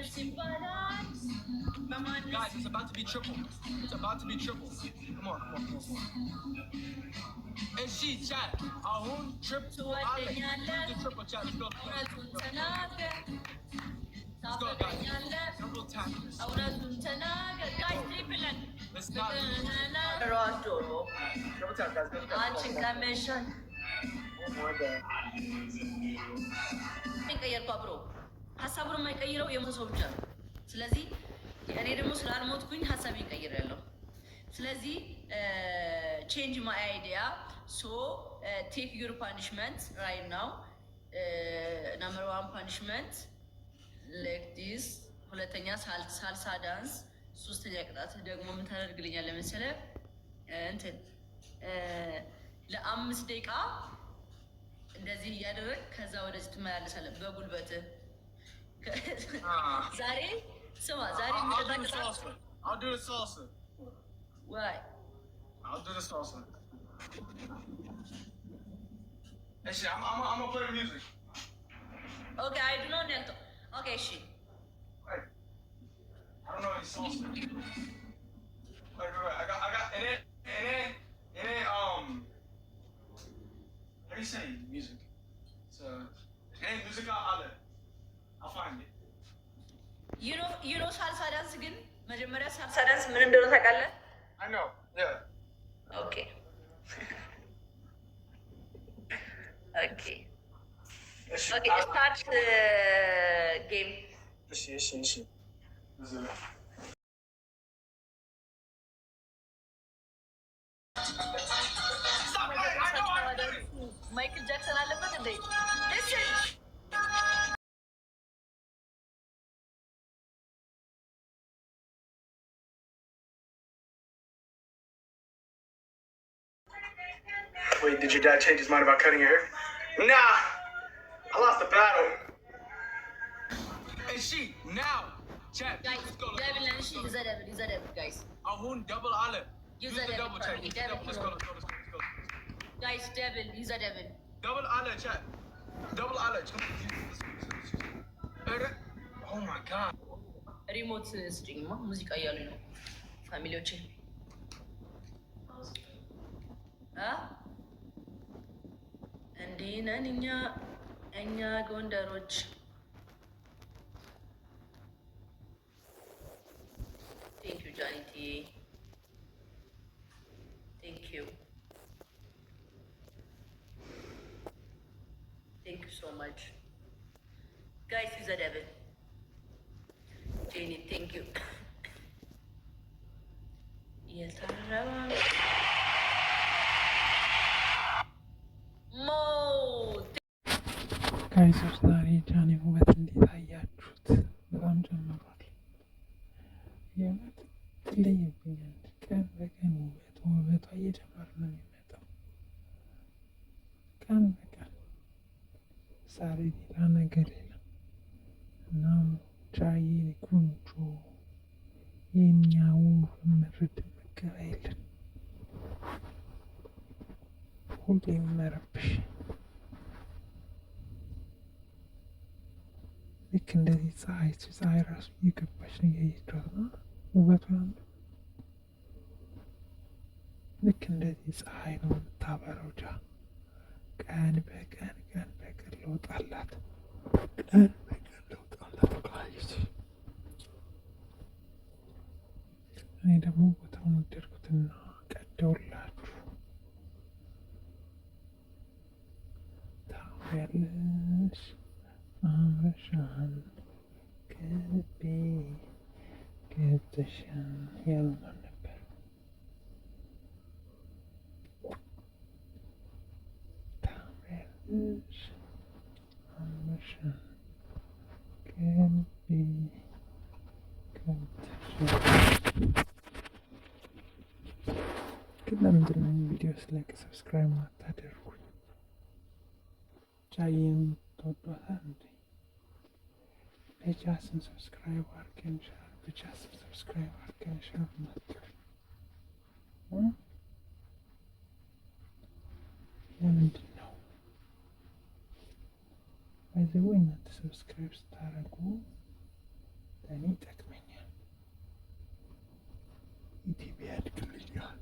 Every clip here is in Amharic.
Guys, it's about to be triple. It's about to be triple. Come on. And she chat. Ahun triple. The triple chat. Let's go. Let's go, guys. Double tap. Let's not double tap, guys. ሀሳቡን የማይቀይረው የሞተ ሰው ብቻ ነው። ስለዚህ እኔ ደግሞ ስላልሞትኩኝ ሀሳቤን እቀይራለሁ። ስለዚህ ቼንጅ ማይ አይዲያ ሶ ቴክ ዩር ፓኒሽመንት ራይት ናው። ናምበር ዋን ፓኒሽመንት ላይክ ዲስ፣ ሁለተኛ ሳልሳ ዳንስ፣ ሶስተኛ ቅጣት ደግሞ ምን ታደርግልኛለህ መሰለህ? እንትን ለ5 ደቂቃ እንደዚህ እያደረግ ከዛ ወደዚህ ትመላለሳለህ በጉልበትህ። ዛሬ ስማ፣ ዛሬ I'll do the salsa. Why? I'll do the salsa. Hey, shit, I'm gonna play the music. Okay, I do not know. Okay, shit. Wait. I don't know any salsa. Wait. I got, and then, how do you say music? It's music outlet. I'll find it. You know salsa dance again? መጀመሪያ salsa dance ምን እንደሆነ ታውቃለህ? I know. Yeah. Okay. Okay. Okay, start the game. Yes. Michael Jackson አለበት እንዴ? Listen. Wait, did your dad change his mind about cutting your hair? Nah, I lost the battle. Hey, she now. Chat. Guys, Devil and she is a devil, guys. Ahun double olive. Use a double check. Let's go. Guys, devil, he's a devil. Double olive, chat. Double olive. Oh my god. Remote stream, ሙዚቃ እያሉ ነው ፋሚሊዎቼ። እንዲህ ነን እኛ ጎንደሮች። ቴንክ ዩ ጃኒቲ፣ ቴንክ ዩ ሶ ማች ጋይስ። ዩ ዘ ደብል ጄኒ፣ ቴንክ ዩ የታረባ ጋይሶች ዛሬ ጃኒ ውበት እንዴት አያችሁት? በጣም ጨምሯል። የእውነት ትለይብኛል። ቀን በቀን ውበቷ እየጨመረ ነው የሚመጣው። ቀን በቀን ዛሬ ሌላ ነገር የለም። እናም ቻዬ ቁንጮ የኛው ምርድ መገባ የለን ሁሌም መረብሽ ልክ እንደዚህ ፀሐይ ራሱ እየገባች ነው እያየችኋት ነው ውበቷን። ልክ እንደዚህ ፀሐይ ነው የምታበረው። ቀን በቀን ለውጥ አላት። ጋይስ እኔ ደግሞ ቦታውን ወደድኩትና ቀደውላችሁ ታያለሽ። አምረሻል ከልቤ ገብተሻል ያሉን ነበር። ታምሪያለሽ፣ አምረሻል ከልቤ ገብተሻል። ግን ለምንድን ነው ቪዲዮ ስለቅ ሰብስክራይብ ማታደርጉኝ? ቻዬን ተወዷታል እንዴ? በጃስን ሰብስክራይብ አድርገንሻል፣ በጃስን ሰብስክራይብ አድርገንሻል ማትሉኝ ለምንድን ነው? በዚህ እናንተ ሰብስክራይብ ስታደርጉ ለእኔ ይጠቅመኛል። ኢትዮጵያ ያድግልኛል።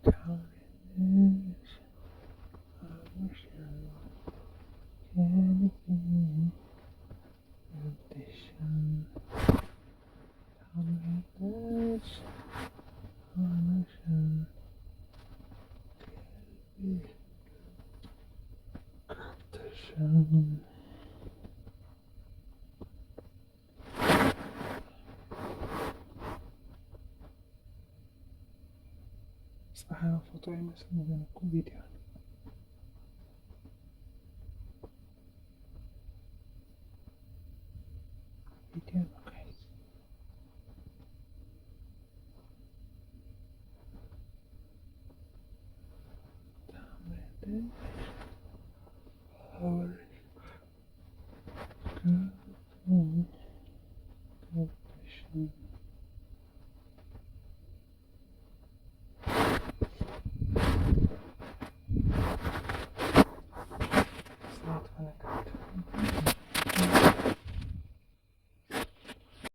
ካሜራሽ አበሻለሁ ከልቤ ወድሻለሁ ካሜራሽ አበሻለሁ ከልቤ ወድሻለሁ። ፀሐይ ፎቶ አይመስልም ግን እኮ ቪዲዮ ነው። ቪዲዮ ነው ጋይስ። ታምራለሽ አበሻ ከልቤ ወድሻለሁ